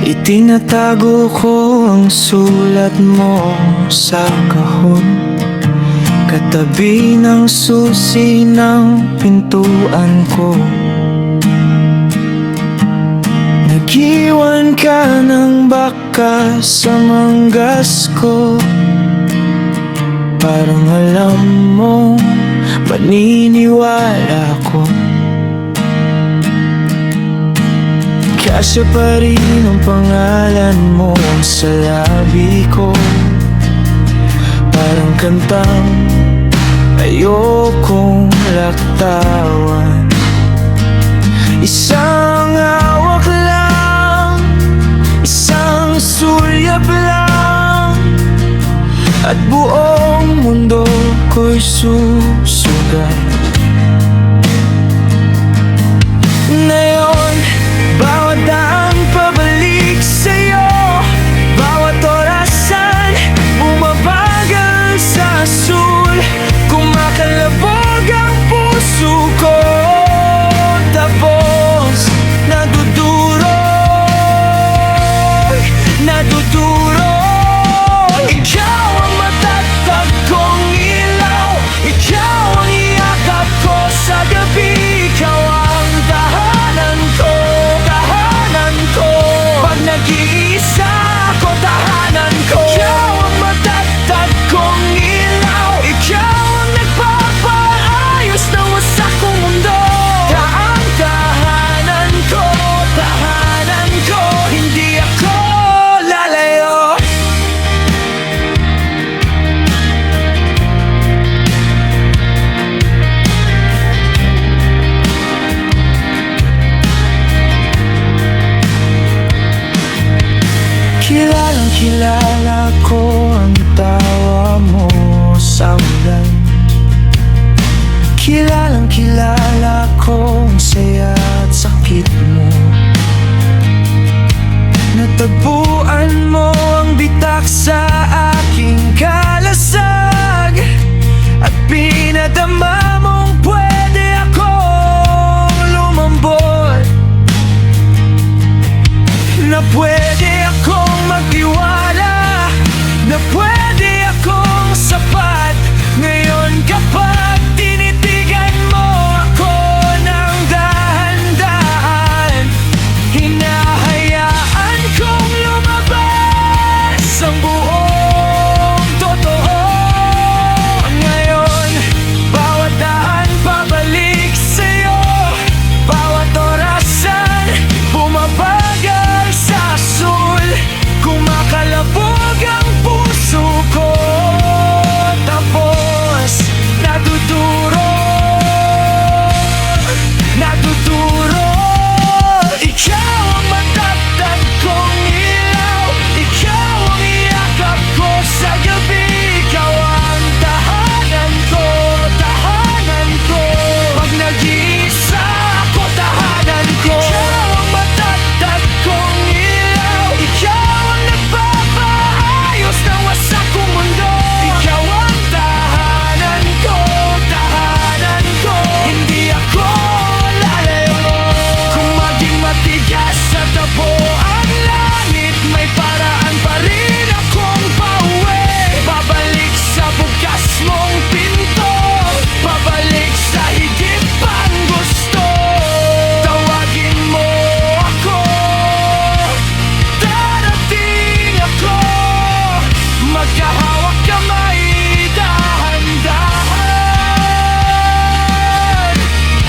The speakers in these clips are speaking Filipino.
Itinatago ko ang sulat mo sa kahon, katabi ng susi ng pintuan ko. Nag-iwan ka ng baka sa manggas ko, parang alam mo, maniniwala ko. Kasya pa rin ang pangalan mo sa labi ko, parang kantang ayokong laktawan. Isang hawak lang, isang sulyap lang, at buong mundo ko'y susugat. Ngayon, bawat daan pabalik sa'yo, bawat orasan bumabagal sa sul. Kumakalabog ang puso ko, tapos nadudurog, nadudurog. Ikaw ang matatag kong ilaw, ikaw ang iyakap ko sa gabi. Ikaw ang tahanan ko, tahanan ko. Pag nag-iisa ako, tahanan ko. Ikaw ang matatag kong ilaw, ikaw ang nagpapaayos ng wasak kong mundo. Tahanan ko, tahanan ko. Hindi ako lalayo. Kilalang kilala ko ang tawa mo sa ulan. Kilalang kilala ko ang saya at sakit mo. Natagpuan mo ang bitak sa aking kalasag, at pinadama mong pwede akong lumambot, na pwede akong magtiwala, na pwede akong sapat. Ngayon kapag tinitigan mo ako ng dahan-dahan, hinahayaan kong lumabas ang buong totoo. Ngayon, bawat daan pabalik sa'yo, bawat orasan bumabagal sa sul. Kumakalabog ang puso ko, tapos nadudurog, nadudurog. Ikaw ang matatag kong ilaw, ikaw ang iyakap ko sa gabi. Ikaw ang tahanan ko, tahanan ko. Pag nag-iisa ako, tahanan ko. Ikaw ang matatag kong ilaw, ikaw ang nagpapaayos ng wasak kong mundo. Ikaw ang tahanan ko, tahanan ko. Hindi ako lalayo. Kung maging matigas sa tabo ang langit, may paraan pa rin akong pauwi. Babalik sa bukas mong pinto, babalik sa higit pang gusto. Tawagin mo ako, darating ako. Magkahawak kamay, dahan-dahan.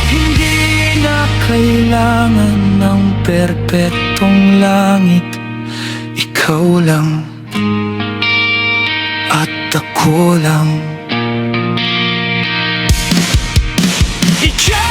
Hindi na kailangan ng perpetong langit, ikaw lang at ako lang. Ikaw